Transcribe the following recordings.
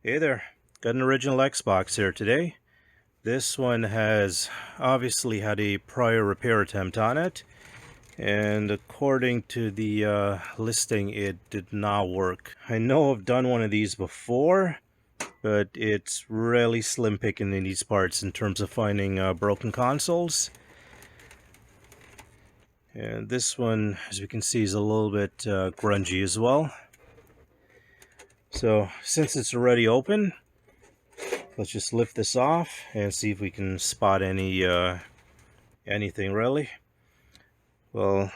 Hey there, got an original Xbox here today. This one has obviously had a prior repair attempt on it, and according to the listing, it did not work. I know I've done one of these before, but it's really slim picking in these parts in terms of finding broken consoles. And this one, as we can see, is a little bit grungy as well. So since it's already open, let's just lift this off and see if we can spot anything really. Well,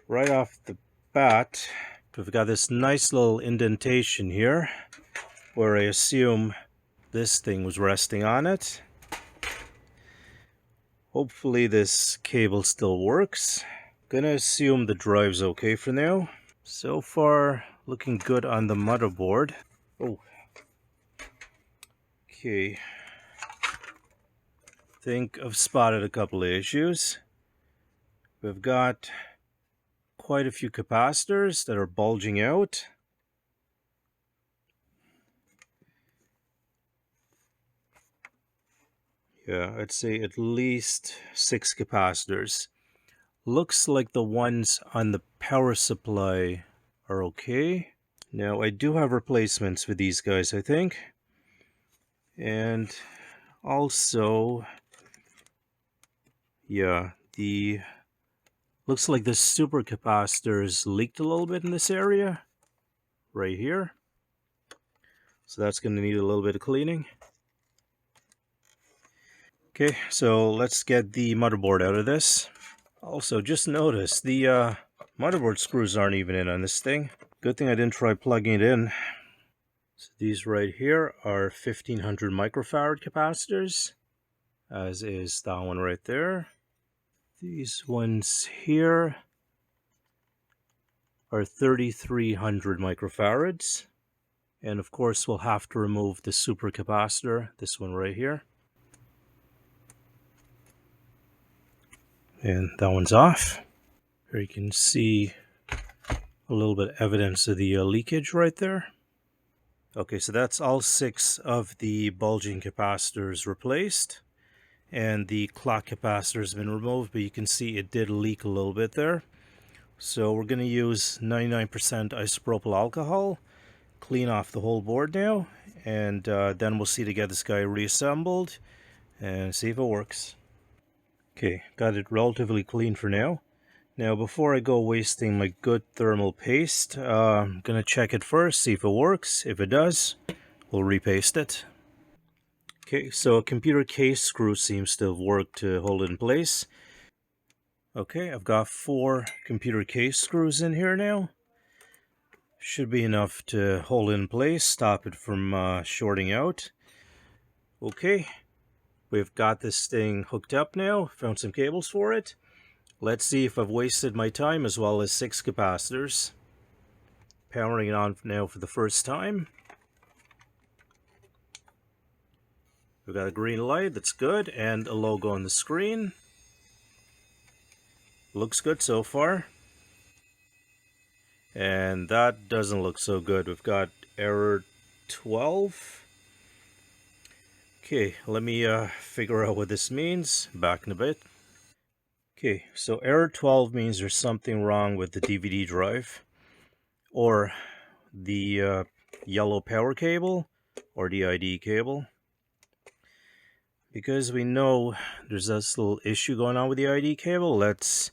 right off the bat, we've got this nice little indentation here where I assume this thing was resting on it. Hopefully this cable still works. Gonna assume the drive's okay for now. So far, looking good on the motherboard. Oh, okay. Think I've spotted a couple of issues. We've got quite a few capacitors that are bulging out. Yeah, I'd say at least 6 capacitors. Looks like the ones on the power supply are okay. Now, I do have replacements for these guys, I think. And also, yeah, looks like the super capacitors leaked a little bit in this area, right here. So that's going to need a little bit of cleaning. Okay, so let's get the motherboard out of this. Also, just notice the motherboard screws aren't even in on this thing. Good thing I didn't try plugging it in. So these right here are 1500 microfarad capacitors, as is that one right there. These ones here are 3300 microfarads. And of course, we'll have to remove the super capacitor, this one right here. And that one's off. Here you can see a little bit of evidence of the leakage right there. Okay, so that's all 6 of the bulging capacitors replaced. And the clock capacitor has been removed, but you can see it did leak a little bit there. So we're going to use 99% isopropyl alcohol, clean off the whole board now, and then we'll see to get this guy reassembled and see if it works. Okay, got it relatively clean for now. Now, before I go wasting my good thermal paste, I'm going to check it first, see if it works. If it does, we'll repaste it. Okay, so a computer case screw seems to have worked to hold it in place. Okay, I've got 4 computer case screws in here now. Should be enough to hold it in place, stop it from shorting out. Okay, we've got this thing hooked up now, found some cables for it. Let's see if I've wasted my time, as well as 6 capacitors. Powering it on now for the first time. We've got a green light, that's good, and a logo on the screen. Looks good so far. And that doesn't look so good. We've got error 12. Okay, let me figure out what this means. Back in a bit. Okay, so error 12 means there's something wrong with the DVD drive, or the yellow power cable, or the ID cable. Because we know there's this little issue going on with the ID cable, let's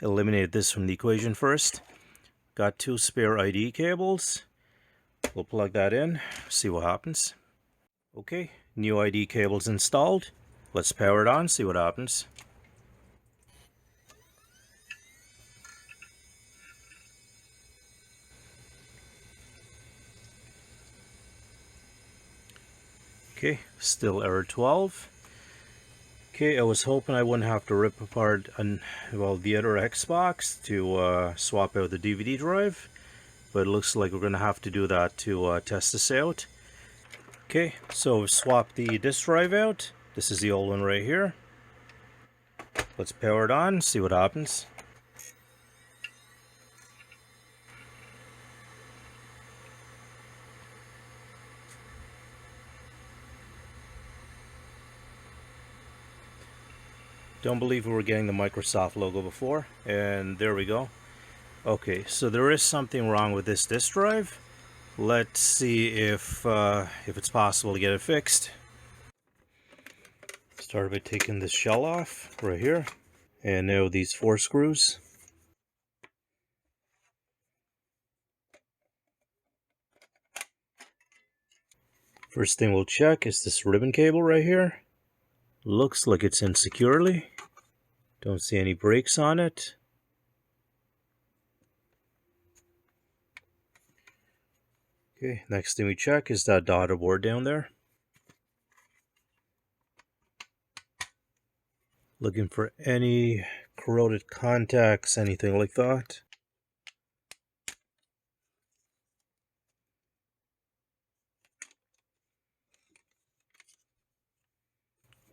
eliminate this from the equation first. Got 2 spare ID cables. We'll plug that in, see what happens. Okay, new ID cable's installed. Let's power it on, see what happens. Okay, still error 12. Okay, I was hoping I wouldn't have to rip apart the other Xbox to swap out the DVD drive, but it looks like we're going to have to do that to test this out. Okay, so we've swapped the disk drive out. This is the old one right here. Let's power it on, see what happens. Don't believe we were getting the Microsoft logo before, and there we go. Okay, so there is something wrong with this disk drive. Let's see if it's possible to get it fixed. Start by taking this shell off right here, and now these 4 screws. First thing we'll check is this ribbon cable right here. Looks like it's in securely. Don't see any breaks on it. Okay, next thing we check is that dotted board down there. Looking for any corroded contacts, anything like that.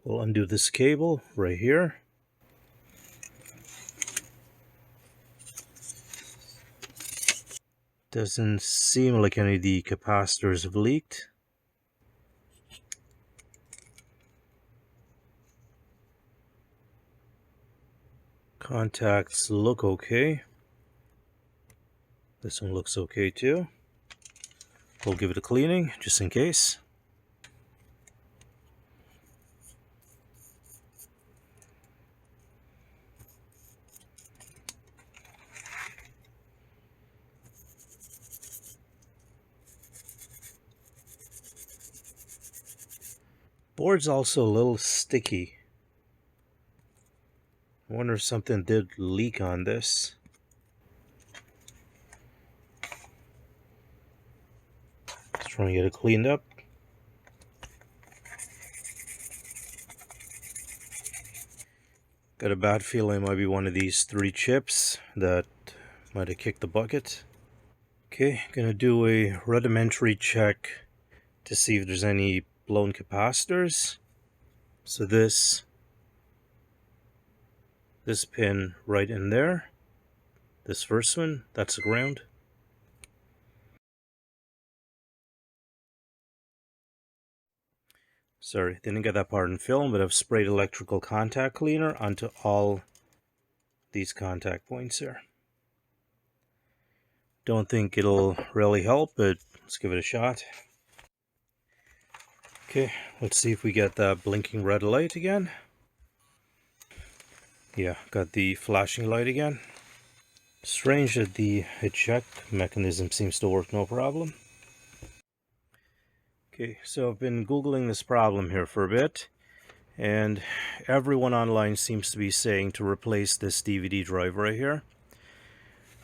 We'll undo this cable right here. Doesn't seem like any of the capacitors have leaked. Contacts look okay. This one looks okay too. We'll give it a cleaning just in case. Board's also a little sticky. I wonder if something did leak on this. Just trying to get it cleaned up. Got a bad feeling it might be one of these 3 chips that might have kicked the bucket. Okay, gonna do a rudimentary check to see if there's any blown capacitors. So this pin right in there, this first one, that's the ground. Sorry, didn't get that part in film, but I've sprayed electrical contact cleaner onto all these contact points here. Don't think it'll really help, but let's give it a shot. Okay, let's see if we get that blinking red light again. Yeah, got the flashing light again. Strange that the eject mechanism seems to work no problem. Okay, so I've been Googling this problem here for a bit, and everyone online seems to be saying to replace this DVD drive right here.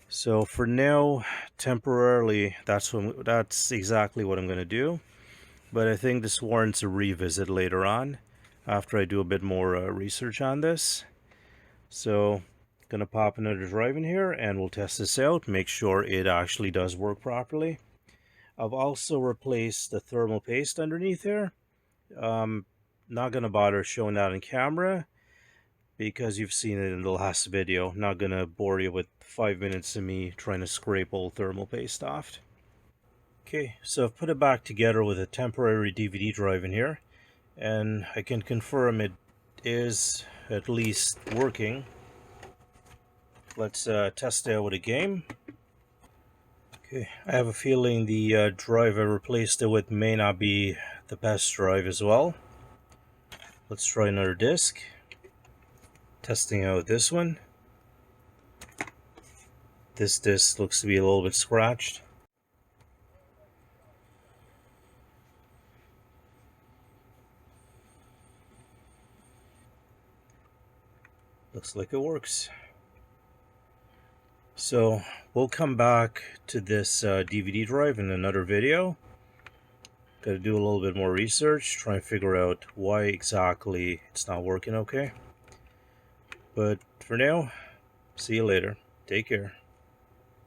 So for now, temporarily, that's exactly what I'm going to do. But I think this warrants a revisit later on, after I do a bit more research on this. So, gonna pop another drive in here, and we'll test this out, make sure it actually does work properly. I've also replaced the thermal paste underneath here. Not gonna bother showing that on camera, because you've seen it in the last video. Not gonna bore you with 5 minutes of me trying to scrape old thermal paste off. Okay, so I've put it back together with a temporary DVD drive in here, and I can confirm it is at least working. Let's test it out with a game. Okay, I have a feeling the drive I replaced it with may not be the best drive as well. Let's try another disk. Testing out this one. This disc looks to be a little bit scratched. Looks like it works. So we'll come back to this DVD drive in another video. Got to do a little bit more research, try and figure out why exactly it's not working okay. But for now, see you later. Take care.